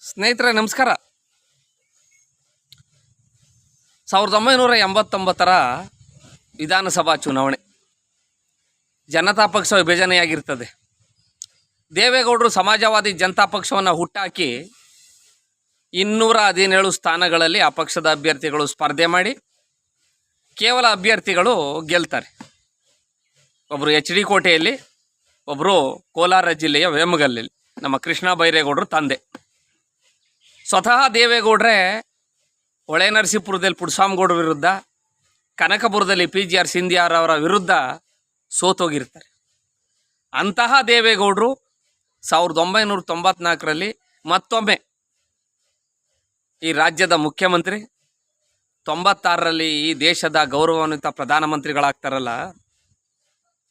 ಸ್ನೇಹಿತರೆ ನಮಸ್ಕಾರ. 1989ರ ವಿಧಾನಸಭಾ ಚುನಾವಣೆ ಜನತಾ ಪಕ್ಷ ವಿಭಜನೆಯಾಗಿರ್ತದೆ. ದೇವೇಗೌಡರು ಸಮಾಜವಾದಿ ಜನತಾ ಪಕ್ಷವನ್ನು ಹುಟ್ಟಾಕಿ 217 ಸ್ಥಾನಗಳಲ್ಲಿ ಆ ಪಕ್ಷದ ಅಭ್ಯರ್ಥಿಗಳು ಸ್ಪರ್ಧೆ ಮಾಡಿ ಕೇವಲ ಅಭ್ಯರ್ಥಿಗಳು ಗೆಲ್ತಾರೆ. ಒಬ್ಬರು ಎಚ್ ಡಿ ಕೋಟೆಯಲ್ಲಿ, ಒಬ್ಬರು ಕೋಲಾರ ಜಿಲ್ಲೆಯ ವೇಮಗಲ್ಲಲ್ಲಿ. ನಮ್ಮ ಕೃಷ್ಣ ಬೈರೇಗೌಡರು ತಂದೆ. ಸ್ವತಃ ದೇವೇಗೌಡ್ರೆ ಹೊಳೆನರಸೀಪುರದಲ್ಲಿ ಪುಟ್ಟಸ್ವಾಮಿಗೌಡರ ವಿರುದ್ಧ, ಕನಕಪುರದಲ್ಲಿ PGR ಸಿಂಧಿಯಾರ್ ಅವರ ವಿರುದ್ಧ ಸೋತೋಗಿರ್ತಾರೆ. ಅಂತಹ ದೇವೇಗೌಡರು 1994ರಲ್ಲಿ ಮತ್ತೊಮ್ಮೆ ಈ ರಾಜ್ಯದ ಮುಖ್ಯಮಂತ್ರಿ, 96ರಲ್ಲಿ ಈ ದೇಶದ ಗೌರವಾನ್ವಿತ ಪ್ರಧಾನಮಂತ್ರಿಗಳಾಗ್ತಾರಲ್ಲ,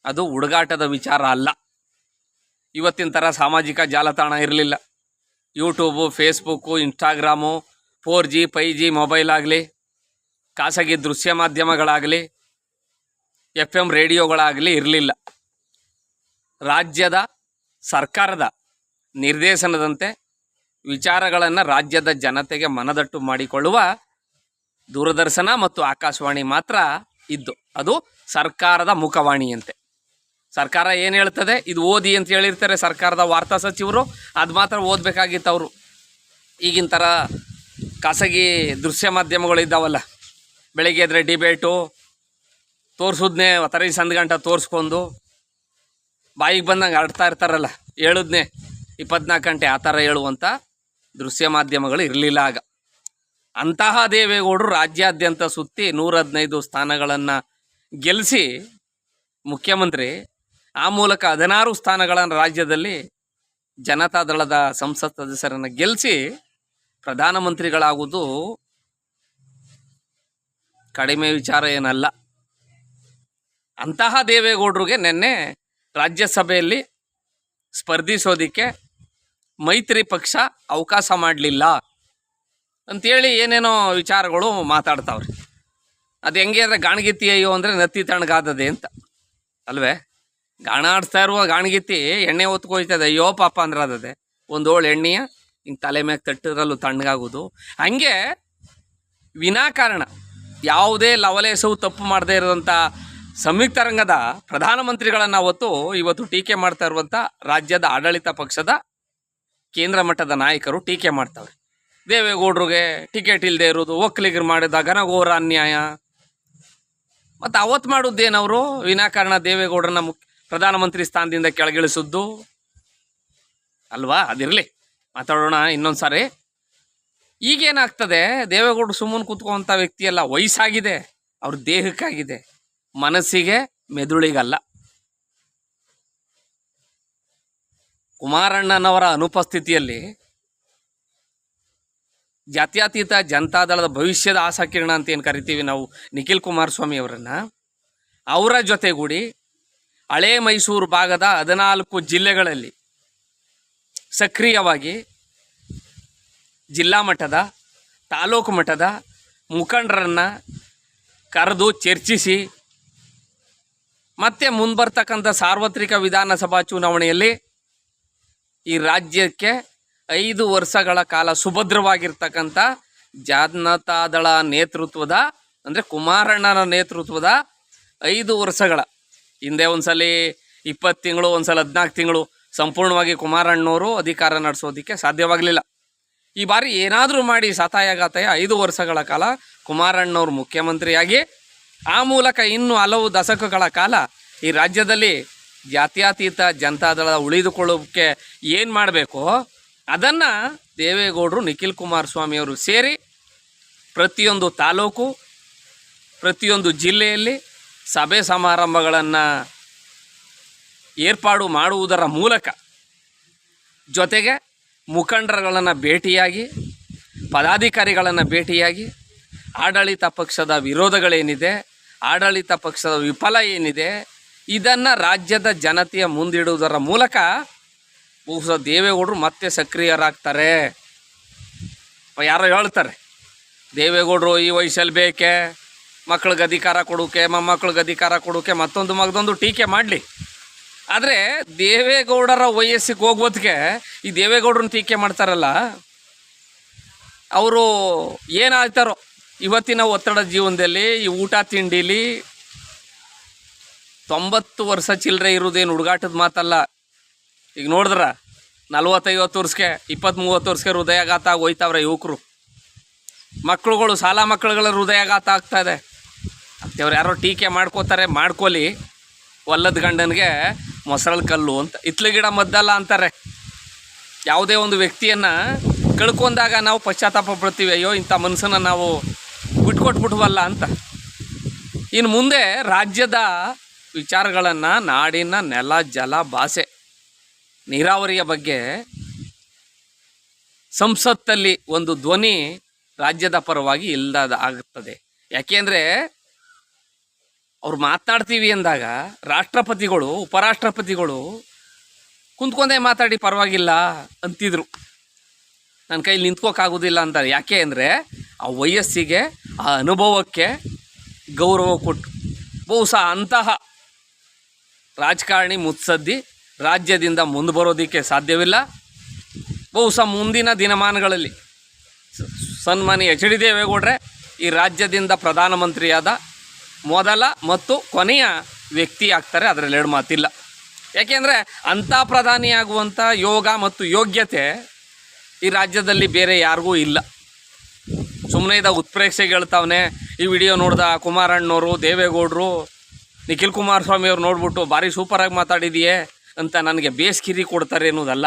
ಅದು ಹುಡುಗಾಟದ ವಿಚಾರ ಅಲ್ಲ. ಇವತ್ತಿನ ಥರ ಸಾಮಾಜಿಕ ಜಾಲತಾಣ ಇರಲಿಲ್ಲ. YouTube, Facebook, Instagram, 4G 5G mobile ಆಗಲಿ, ಖಾಸಗಿ ದೃಶ್ಯ ಮಾಧ್ಯಮಗಳಾಗಲಿ, FM ರೇಡಿಯೋಗಳಾಗಲಿ ಇರಲಿಲ್ಲ. ರಾಜ್ಯದ ಸರ್ಕಾರದ ನಿರ್ದೇಶನದಂತೆ ವಿಚಾರಗಳನ್ನು ರಾಜ್ಯದ ಜನತೆಗೆ ಮನದಟ್ಟು ಮಾಡಿಕೊಳ್ಳುವ ದೂರದರ್ಶನ ಮತ್ತು ಆಕಾಶವಾಣಿ ಮಾತ್ರ ಇದ್ದು, ಅದು ಸರ್ಕಾರದ ಮುಖವಾಣಿಯಂತೆ. ಸರ್ಕಾರ ಏನು ಹೇಳ್ತದೆ ಇದು ಓದಿ ಅಂತ ಹೇಳಿರ್ತಾರೆ ಸರ್ಕಾರದ ವಾರ್ತಾ ಸಚಿವರು, ಅದು ಮಾತ್ರ ಓದಬೇಕಾಗಿತ್ತು ಅವರು. ಈಗಿನ ಥರ ಖಾಸಗಿ ದೃಶ್ಯ ಮಾಧ್ಯಮಗಳಿದ್ದಾವಲ್ಲ, ಬೆಳಗ್ಗೆ ಎದ್ರೆ ಡಿಬೇಟು ತೋರಿಸೋದನ್ನೇ 30 ಗಂಟೆ ತೋರಿಸ್ಕೊಂಡು ಬಾಯಿಗೆ ಬಂದಂಗೆ ಆಡ್ತಾ ಇರ್ತಾರಲ್ಲ, ಹೇಳೋದನ್ನೇ 24 ಗಂಟೆ ಆ ಥರ ಹೇಳುವಂಥ ದೃಶ್ಯ ಮಾಧ್ಯಮಗಳು ಇರಲಿಲ್ಲ ಆಗ. ಅಂತಹ ದೇವೇಗೌಡರು ರಾಜ್ಯಾದ್ಯಂತ ಸುತ್ತಿ 115 ಸ್ಥಾನಗಳನ್ನು ಗೆಲ್ಲಿಸಿ ಮುಖ್ಯಮಂತ್ರಿ, ಆ ಮೂಲಕ 16 ಸ್ಥಾನಗಳನ್ನು ರಾಜ್ಯದಲ್ಲಿ ಜನತಾದಳದ ಸಂಸತ್ ಸದಸ್ಯರನ್ನು ಗೆಲ್ಲಿಸಿ ಪ್ರಧಾನಮಂತ್ರಿಗಳಾಗುವುದು ಕಡಿಮೆ ವಿಚಾರ ಏನಲ್ಲ. ಅಂತಹ ದೇವೇಗೌಡರಿಗೆ ನಿನ್ನೆ ರಾಜ್ಯಸಭೆಯಲ್ಲಿ ಸ್ಪರ್ಧಿಸೋದಕ್ಕೆ ಮೈತ್ರಿ ಪಕ್ಷ ಅವಕಾಶ ಮಾಡಲಿಲ್ಲ ಅಂಥೇಳಿ ಏನೇನೋ ವಿಚಾರಗಳು ಮಾತಾಡ್ತಾವ್ರಿ. ಅದು ಹೆಂಗೆ ಅಂದರೆ ಗಾಣಗಿತ್ತಿ ಅಯ್ಯೋ ಅಂದರೆ ನತ್ತಿ ತಣ್ಣಗಾದದೆ ಅಂತ ಅಲ್ವೇ? ಗಾಣ ಆಡಿಸ್ತಾ ಇರುವ ಗಾಣಗಿತ್ತಿ ಎಣ್ಣೆ ಹೊತ್ಕೊಯ್ತದೆ, ಅಯ್ಯೋ ಪಾಪ ಅಂದ್ರೆ ಅದದೆ. ಒಂದು ಓಳು ಎಣ್ಣೆಯ ಹಿಂಗೆ ತಲೆ ಮ್ಯಾಗ ತಟ್ಟಿರಲ್ಲೂ ತಣ್ಣಗಾಗೋದು. ಹಾಗೆ ವಿನಾಕಾರಣ ಯಾವುದೇ ಲವಲೇಶವು ತಪ್ಪು ಮಾಡದೇ ಇರೋಂಥ ಸಂಯುಕ್ತ ರಂಗದ ಪ್ರಧಾನಮಂತ್ರಿಗಳನ್ನು ಇವತ್ತು ಟೀಕೆ ಮಾಡ್ತಾ ಇರುವಂಥ ರಾಜ್ಯದ ಆಡಳಿತ ಪಕ್ಷದ ಕೇಂದ್ರ ಮಟ್ಟದ ನಾಯಕರು ಟೀಕೆ ಮಾಡ್ತಾವ್ರೆ. ದೇವೇಗೌಡರಿಗೆ ಟಿಕೆಟ್ ಇಲ್ಲದೆ ಇರೋದು, ಒಕ್ಕಲಿಗರು ಮಾಡಿದ ಘನಘೋರ ಅನ್ಯಾಯ. ಮತ್ತು ಅವತ್ತು ಮಾಡೋದೇನವರು ವಿನಾಕಾರಣ ದೇವೇಗೌಡರನ್ನ ಪ್ರಧಾನಮಂತ್ರಿ ಸ್ಥಾನದಿಂದ ಕೆಳಗಿಳಿಸಿದ್ದು ಅಲ್ವಾ? ಅದಿರಲಿ, ಮಾತಾಡೋಣ ಇನ್ನೊಂದು ಸಾರಿ. ಈಗೇನಾಗ್ತದೆ, ದೇವೇಗೌಡರು ಸುಮ್ಮನೆ ಕೂತ್ಕೊಂಥ ವ್ಯಕ್ತಿಯಲ್ಲ, ವಯಸ್ಸಾಗಿದೆ, ಅವ್ರ ದೇಹಕ್ಕಾಗಿದೆ, ಮನಸ್ಸಿಗೆ ಮೆದುಳಿಗಲ್ಲ. ಕುಮಾರಣ್ಣನವರ ಅನುಪಸ್ಥಿತಿಯಲ್ಲಿ ಜಾತ್ಯತೀತ ಜನತಾದಳದ ಭವಿಷ್ಯದ ಆಶಾಕಿರಣ ಅಂತ ಏನು ಕರಿತೀವಿ ನಾವು ನಿಖಿಲ್ ಕುಮಾರಸ್ವಾಮಿ ಅವರನ್ನು, ಅವರ ಜೊತೆಗೂಡಿ ಹಳೇ ಮೈಸೂರು ಭಾಗದ 14 ಜಿಲ್ಲೆಗಳಲ್ಲಿ ಸಕ್ರಿಯವಾಗಿ ಜಿಲ್ಲಾ ಮಟ್ಟದ, ತಾಲೂಕು ಮಟ್ಟದ ಮುಖಂಡರನ್ನು ಕರೆದು ಚರ್ಚಿಸಿ ಮತ್ತೆ ಮುಂಬರ್ತಕ್ಕಂಥ ಸಾರ್ವತ್ರಿಕ ವಿಧಾನಸಭಾ ಚುನಾವಣೆಯಲ್ಲಿ ಈ ರಾಜ್ಯಕ್ಕೆ 5 ವರ್ಷಗಳ ಕಾಲ ಸುಭದ್ರವಾಗಿರ್ತಕ್ಕಂಥ ಜನತಾದಳ ನೇತೃತ್ವದ, ಅಂದರೆ ಕುಮಾರಣ್ಣನ ನೇತೃತ್ವದ 5 ವರ್ಷಗಳ ಹಿಂದೆ ಒಂದ್ಸಲ 20 ತಿಂಗಳು, ಒಂದ್ಸಲ 14 ತಿಂಗಳು ಸಂಪೂರ್ಣವಾಗಿ ಕುಮಾರಣ್ಣವರು ಅಧಿಕಾರ ನಡೆಸೋದಕ್ಕೆ ಸಾಧ್ಯವಾಗಲಿಲ್ಲ. ಈ ಬಾರಿ ಏನಾದರೂ ಮಾಡಿ ಸತಾಯಗಾತಾಯ 5 ವರ್ಷಗಳ ಕಾಲ ಕುಮಾರಣ್ಣವರು ಮುಖ್ಯಮಂತ್ರಿಯಾಗಿ, ಆ ಮೂಲಕ ಇನ್ನೂ ಹಲವು ದಶಕಗಳ ಕಾಲ ಈ ರಾಜ್ಯದಲ್ಲಿ ಜಾತ್ಯತೀತ ಜನತಾದಳ ಉಳಿದುಕೊಳ್ಳೋಕ್ಕೆ ಏನು ಮಾಡಬೇಕೋ ಅದನ್ನು ದೇವೇಗೌಡರು, ನಿಖಿಲ್ ಕುಮಾರಸ್ವಾಮಿಯವರು ಸೇರಿ ಪ್ರತಿಯೊಂದು ತಾಲೂಕು, ಪ್ರತಿಯೊಂದು ಜಿಲ್ಲೆಯಲ್ಲಿ ಸಭೆ ಸಮಾರಂಭಗಳನ್ನು ಏರ್ಪಾಡು ಮಾಡುವುದರ ಮೂಲಕ, ಜೊತೆಗೆ ಮುಖಂಡರುಗಳನ್ನು ಭೇಟಿಯಾಗಿ, ಪದಾಧಿಕಾರಿಗಳನ್ನು ಭೇಟಿಯಾಗಿ, ಆಡಳಿತ ಪಕ್ಷದ ವಿರೋಧಗಳೇನಿದೆ, ಆಡಳಿತ ಪಕ್ಷದ ವಿಫಲ ಏನಿದೆ, ಇದನ್ನು ರಾಜ್ಯದ ಜನತೆಯ ಮುಂದಿಡುವುದರ ಮೂಲಕ ಬಹುಶಃ ದೇವೇಗೌಡರು ಮತ್ತೆ ಸಕ್ರಿಯರಾಗ್ತಾರೆ. ಯಾರೋ ಹೇಳ್ತಾರೆ ದೇವೇಗೌಡರು ಈ ವಯಸ್ಸಲ್ಲಿ ಬೇಕೆ, ಮಕ್ಕಳಿಗೆ ಅಧಿಕಾರ ಕೊಡೋಕೆ, ಮೊಮ್ಮಕ್ಕಳಿಗೆ ಅಧಿಕಾರ ಕೊಡೋಕೆ, ಮತ್ತೊಂದು ಟೀಕೆ ಮಾಡಲಿ. ಆದರೆ ದೇವೇಗೌಡರ ವಯಸ್ಸಿಗೆ ಹೋಗೋದಕ್ಕೆ ಈ ದೇವೇಗೌಡರನ್ನ ಟೀಕೆ ಮಾಡ್ತಾರಲ್ಲ, ಅವರು ಏನಾಗ್ತಾರೋ ಇವತ್ತಿನ ಒತ್ತಡದ ಜೀವನದಲ್ಲಿ ಈ ಊಟ ತಿಂಡಿಲಿ 90 ವರ್ಷ ಚಿಲ್ಲರೆ ಇರೋದೇನು ಹುಡುಗಾಟದ ಮಾತಲ್ಲ. ಈಗ ನೋಡಿದ್ರ 40-50 ವರ್ಷಕ್ಕೆ 20-30 ವರ್ಷಕ್ಕೆ ಹೃದಯಾಘಾತ ಆಗಿ ಹೋಯ್ತಾವ್ರೆ ಯುವಕರು. ಮಕ್ಕಳುಗಳು ಸಾಲ ಮಕ್ಕಳುಗಳ ಹೃದಯಾಘಾತ ಆಗ್ತಾಯಿದೆ. ಅಂಥವ್ರು ಯಾರೋ ಟೀಕೆ ಮಾಡ್ಕೋತಾರೆ, ಮಾಡ್ಕೊಳ್ಳಿ. ಒಲ್ಲದ ಗಂಡನಿಗೆ ಮೊಸರಲ್ಲಿ ಕಲ್ಲು ಅಂತ ಇತ್ಲ ಗಿಡ ಮದ್ದಲ್ಲ ಅಂತಾರೆ. ಯಾವುದೇ ಒಂದು ವ್ಯಕ್ತಿಯನ್ನು ಕಳ್ಕೊಂಡಾಗ ನಾವು ಪಶ್ಚಾತ್ತಾಪ ಪಡ್ತೀವಿ, ಅಯ್ಯೋ ಇಂಥ ಮನಸ್ಸನ್ನು ನಾವು ಬಿಟ್ಕೊಟ್ಬಿಟ್ವಲ್ಲ ಅಂತ. ಇನ್ನು ಮುಂದೆ ರಾಜ್ಯದ ವಿಚಾರಗಳನ್ನು, ನಾಡಿನ ನೆಲ ಜಲ ಭಾಷೆ ನೀರಾವರಿಯ ಬಗ್ಗೆ ಸಂಸತ್ತಲ್ಲಿ ಒಂದು ಧ್ವನಿ ರಾಜ್ಯದ ಪರವಾಗಿ ಇಲ್ಲದ ಆಗುತ್ತದೆ. ಯಾಕೆಂದರೆ ಅವ್ರು ಮಾತನಾಡ್ತೀವಿ ಅಂದಾಗ ರಾಷ್ಟ್ರಪತಿಗಳು, ಉಪರಾಷ್ಟ್ರಪತಿಗಳು ಕುಂತ್ಕೊಂಡೇ ಮಾತಾಡಿ ಪರವಾಗಿಲ್ಲ ಅಂತಿದ್ರು. ನನ್ನ ಕೈಲಿ ನಿಂತ್ಕೋಕ್ಕಾಗೋದಿಲ್ಲ ಅಂತಾರೆ. ಯಾಕೆ ಅಂದರೆ ಆ ವಯಸ್ಸಿಗೆ, ಆ ಅನುಭವಕ್ಕೆ ಗೌರವ ಕೊಟ್ಟು. ಬಹುಶಃ ಅಂತಹ ರಾಜಕಾರಣಿ ಮುತ್ಸದ್ದಿ ರಾಜ್ಯದಿಂದ ಮುಂದೆ ಬರೋದಕ್ಕೆ ಸಾಧ್ಯವಿಲ್ಲ. ಬಹುಶಃ ಮುಂದಿನ ದಿನಮಾನಗಳಲ್ಲಿ ಸನ್ಮಾನ್ಯ ಎಚ್ ಡಿ ದೇವೇಗೌಡರೇ ಈ ರಾಜ್ಯದಿಂದ ಪ್ರಧಾನಮಂತ್ರಿಯಾದ ಮೊದಲ ಮತ್ತು ಕೊನೆಯ ವ್ಯಕ್ತಿ ಆಗ್ತಾರೆ, ಅದರಲ್ಲಿ ಎರಡು ಮಾತಿಲ್ಲ. ಯಾಕೆಂದರೆ ಅಂಥ ಪ್ರಧಾನಿಯಾಗುವಂಥ ಯೋಗ ಮತ್ತು ಯೋಗ್ಯತೆ ಈ ರಾಜ್ಯದಲ್ಲಿ ಬೇರೆ ಯಾರಿಗೂ ಇಲ್ಲ. ಸುಮ್ಮನೆ ಇದ್ದ ಉತ್ಪ್ರೇಕ್ಷೆಗೆ ಹೇಳ್ತಾವನೆ. ಈ ವಿಡಿಯೋ ನೋಡ್ದ ಕುಮಾರಣ್ಣವರು, ದೇವೇಗೌಡರು, ನಿಖಿಲ್ ಕುಮಾರಸ್ವಾಮಿ ಅವ್ರು ನೋಡ್ಬಿಟ್ಟು ಭಾರಿ ಸೂಪರಾಗಿ ಮಾತಾಡಿದೆಯೇ ಅಂತ ನನಗೆ ಬೇಸ್ಕಿರಿ ಕೊಡ್ತಾರೆ ಅನ್ನೋದಲ್ಲ.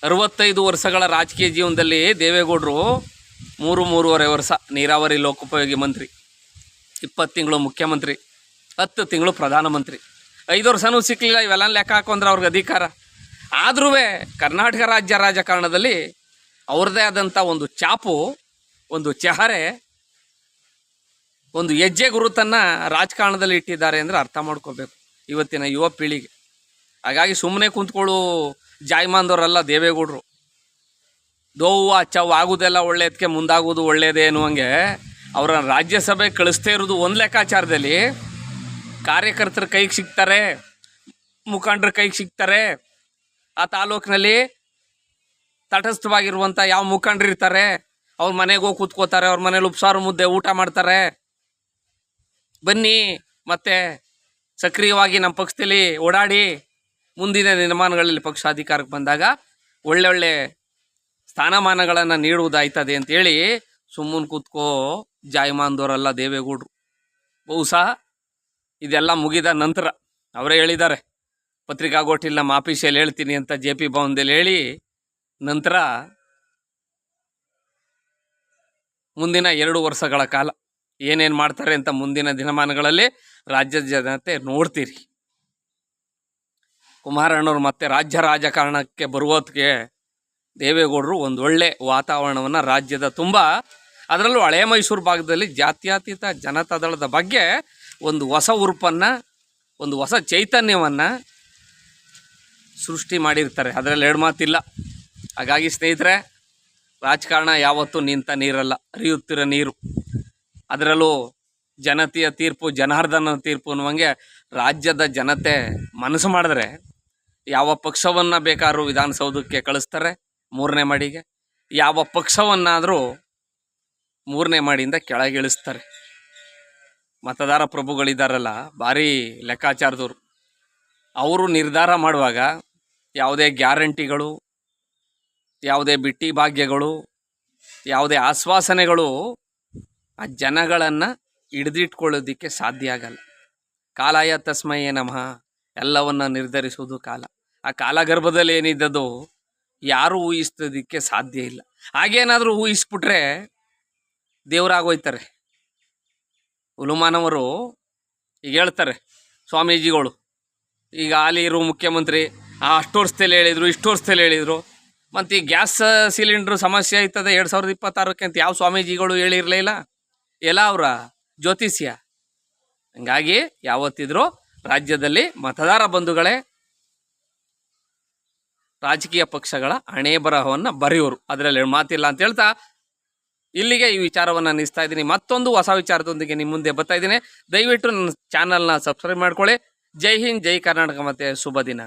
65 ವರ್ಷಗಳ ರಾಜಕೀಯ ಜೀವನದಲ್ಲಿ ದೇವೇಗೌಡರು 3-3.5 ವರ್ಷ ನೀರಾವರಿ ಲೋಕೋಪಯೋಗಿ ಮಂತ್ರಿ, 20 ತಿಂಗಳು ಮುಖ್ಯಮಂತ್ರಿ, 10 ತಿಂಗಳು ಪ್ರಧಾನಮಂತ್ರಿ, 5 ವರ್ಷನೂ ಸಿಕ್ಕಲಿಲ್ಲ. ಇವೆಲ್ಲ ಲೆಕ್ಕ ಹಾಕೊಂಡ್ರೆ ಅವ್ರಿಗೆ ಅಧಿಕಾರ. ಆದ್ರೂ ಕರ್ನಾಟಕ ರಾಜ್ಯ ರಾಜಕಾರಣದಲ್ಲಿ ಅವ್ರದ್ದೇ ಆದಂಥ ಒಂದು ಚಾಪು, ಒಂದು ಚೆಹರೆ, ಒಂದು ಹೆಜ್ಜೆ ಗುರುತನ್ನು ರಾಜಕಾರಣದಲ್ಲಿ ಇಟ್ಟಿದ್ದಾರೆ ಅಂದರೆ ಅರ್ಥ ಮಾಡ್ಕೋಬೇಕು ಇವತ್ತಿನ ಯುವ ಪೀಳಿಗೆ. ಹಾಗಾಗಿ ಸುಮ್ಮನೆ ಕುಂತ್ಕೊಳ್ಳು ಜಾಯ್ಮಾನ್ದವರಲ್ಲ ದೇವೇಗೌಡರು. ದೋವು ಅಚ್ಚವು ಆಗೋದೆಲ್ಲ ಒಳ್ಳೆಯದಕ್ಕೆ ಮುಂದಾಗೋದು ಒಳ್ಳೆಯದೇ ಅನ್ನುವಂಗೆ ಅವರ ರಾಜ್ಯಸಭೆ ಕಳಿಸ್ತೇ ಇರೋದು ಒಂದು ಲೆಕ್ಕಾಚಾರದಲ್ಲಿ. ಕಾರ್ಯಕರ್ತರ ಕೈಗೆ ಸಿಗ್ತಾರೆ, ಮುಖಂಡರ ಕೈಗೆ ಸಿಗ್ತಾರೆ. ಆ ತಾಲೂಕಿನಲ್ಲಿ ತಟಸ್ಥವಾಗಿರುವಂಥ ಯಾವ ಮುಖಂಡರು ಇರ್ತಾರೆ ಅವ್ರ ಮನೆಗೆ ಹೋಗಿ ಕೂತ್ಕೋತಾರೆ, ಅವ್ರ ಮನೇಲಿ ಉಪ್ಸಾರು ಮುದ್ದೆ ಊಟ ಮಾಡ್ತಾರೆ. ಬನ್ನಿ ಮತ್ತೆ ಸಕ್ರಿಯವಾಗಿ ನಮ್ಮ ಪಕ್ಷದಲ್ಲಿ ಓಡಾಡಿ, ಮುಂದಿನ ದಿನಮಾನಗಳಲ್ಲಿ ಪಕ್ಷ ಅಧಿಕಾರಕ್ಕೆ ಬಂದಾಗ ಒಳ್ಳೊಳ್ಳೆ ಸ್ಥಾನಮಾನಗಳನ್ನು ನೀಡುವುದಾಯ್ತದೆ ಅಂತೇಳಿ ಸುಮ್ಮನೆ ಕೂತ್ಕೋ ಜಾಯಮಾನ್ದವರಲ್ಲ ದೇವೇಗೌಡರು. ಬಹುಶಃ ಇದೆಲ್ಲ ಮುಗಿದ ನಂತರ ಅವರೇ ಹೇಳಿದ್ದಾರೆ, ಪತ್ರಿಕಾಗೋಷ್ಠಿಯಲ್ಲಿ ನಮ್ಮ ಆಫೀಸಲ್ಲಿ ಹೇಳ್ತೀನಿ ಅಂತ JP ಭವನದಲ್ಲಿ ಹೇಳಿ, ನಂತರ ಮುಂದಿನ 2 ವರ್ಷಗಳ ಕಾಲ ಏನೇನು ಮಾಡ್ತಾರೆ ಅಂತ ಮುಂದಿನ ದಿನಮಾನಗಳಲ್ಲಿ ರಾಜ್ಯದ ಜನತೆ ನೋಡ್ತೀರಿ. ಕುಮಾರಣ್ಣವ್ರು ಮತ್ತೆ ರಾಜ್ಯ ರಾಜಕಾರಣಕ್ಕೆ ಬರುವುದಕ್ಕೆ ದೇವೇಗೌಡರು ಒಂದು ಒಳ್ಳೆ ವಾತಾವರಣವನ್ನು ರಾಜ್ಯದ ತುಂಬ, ಅದರಲ್ಲೂ ಹಳೆ ಮೈಸೂರು ಭಾಗದಲ್ಲಿ ಜಾತ್ಯತೀತ ಜನತಾದಳದ ಬಗ್ಗೆ ಒಂದು ಹೊಸ ಉರುಪನ್ನು, ಒಂದು ಹೊಸ ಚೈತನ್ಯವನ್ನು ಸೃಷ್ಟಿ ಮಾಡಿರ್ತಾರೆ. ಅದರಲ್ಲಿ ಎರಡು ಮಾತಿಲ್ಲ. ಹಾಗಾಗಿ ಸ್ನೇಹಿತರೆ, ರಾಜಕಾರಣ ಯಾವತ್ತೂ ನಿಂತ ನೀರಲ್ಲ, ಹರಿಯುತ್ತಿರೋ ನೀರು. ಅದರಲ್ಲೂ ಜನತೆಯ ತೀರ್ಪು, ಜನಾರ್ದನ ತೀರ್ಪು ಅನ್ನುವಂಗೆ ರಾಜ್ಯದ ಜನತೆ ಮನಸ್ಸು ಮಾಡಿದ್ರೆ ಯಾವ ಪಕ್ಷವನ್ನು ಬೇಕಾದ್ರೂ ವಿಧಾನಸೌಧಕ್ಕೆ ಕಳಿಸ್ತಾರೆ 3ನೇ ಮಾಡಿಗೆ, ಯಾವ ಪಕ್ಷವನ್ನಾದರೂ 3ನೇ ಮಾಡಿಯಿಂದ ಕೆಳಗಿಳಿಸ್ತಾರೆ. ಮತದಾರ ಪ್ರಭುಗಳಿದ್ದಾರಲ್ಲ, ಭಾರಿ ಲೆಕ್ಕಾಚಾರದವರು. ಅವರು ನಿರ್ಧಾರ ಮಾಡುವಾಗ ಯಾವುದೇ ಗ್ಯಾರಂಟಿಗಳು, ಯಾವುದೇ ಬಿಟ್ಟಿ ಭಾಗ್ಯಗಳು, ಯಾವುದೇ ಆಶ್ವಾಸನೆಗಳು ಆ ಜನಗಳನ್ನು ಹಿಡಿದಿಟ್ಕೊಳ್ಳೋದಕ್ಕೆ ಸಾಧ್ಯ ಆಗಲ್ಲ. ಕಾಲಾಯ ತಸ್ಮಯೇ ನಮಃ, ಎಲ್ಲವನ್ನು ನಿರ್ಧರಿಸುವುದು ಕಾಲ. ಆ ಕಾಲಗರ್ಭದಲ್ಲಿ ಏನಿದ್ದದು ಯಾರೂ ಊಹಿಸೋದಕ್ಕೆ ಸಾಧ್ಯ ಇಲ್ಲ. ಹಾಗೇನಾದರೂ ಊಹಿಸ್ಬಿಟ್ರೆ ದೇವರಾಗೋಯ್ತಾರೆ. ಹುಲುಮಾನವರು ಈಗ ಹೇಳ್ತಾರೆ, ಸ್ವಾಮೀಜಿಗಳು ಈಗ ಹಾಲಿ ಇರೋ ಮುಖ್ಯಮಂತ್ರಿ ಅಷ್ಟು ವರ್ಷದಲ್ಲಿ ಹೇಳಿದರು, ಇಷ್ಟು ವರ್ಷದಲ್ಲಿ ಹೇಳಿದರು. ಮತ್ತು ಈ ಗ್ಯಾಸ್ ಸಿಲಿಂಡ್ರ್ ಸಮಸ್ಯೆ ಆಯ್ತದೆ 2026ಕ್ಕೆ ಅಂತ ಯಾವ ಸ್ವಾಮೀಜಿಗಳು ಹೇಳಿರಲಿಲ್ಲ. ಎಲ್ಲ ಅವರ ಜ್ಯೋತಿಷ್ಯ. ಹಂಗಾಗಿ ಯಾವತ್ತಿದ್ರೂ ರಾಜ್ಯದಲ್ಲಿ ಮತದಾರ ಬಂಧುಗಳೇ ರಾಜಕೀಯ ಪಕ್ಷಗಳ ಹಣೆ ಬರಹವನ್ನು ಬರೆಯೋರು, ಅದರಲ್ಲಿ ಮಾತಿಲ್ಲ ಅಂತ ಹೇಳ್ತಾ ಇಲ್ಲಿಗೆ ಈ ವಿಚಾರವನ್ನು ನಿಲ್ಲಿಸ್ತಾ ಇದ್ದೀನಿ. ಮತ್ತೊಂದು ಹೊಸ ವಿಚಾರದೊಂದಿಗೆ ನಿಮ್ಮ ಮುಂದೆ ಬರ್ತಾ ಇದ್ದೀನಿ. ದಯವಿಟ್ಟು ನನ್ನ ಚಾನಲ್ನ ಸಬ್ಸ್ಕ್ರೈಬ್ ಮಾಡ್ಕೊಳ್ಳಿ. ಜೈ ಹಿಂದ್, ಜೈ ಕರ್ನಾಟಕ, ಮತ್ತು ಶುಭ ದಿನ.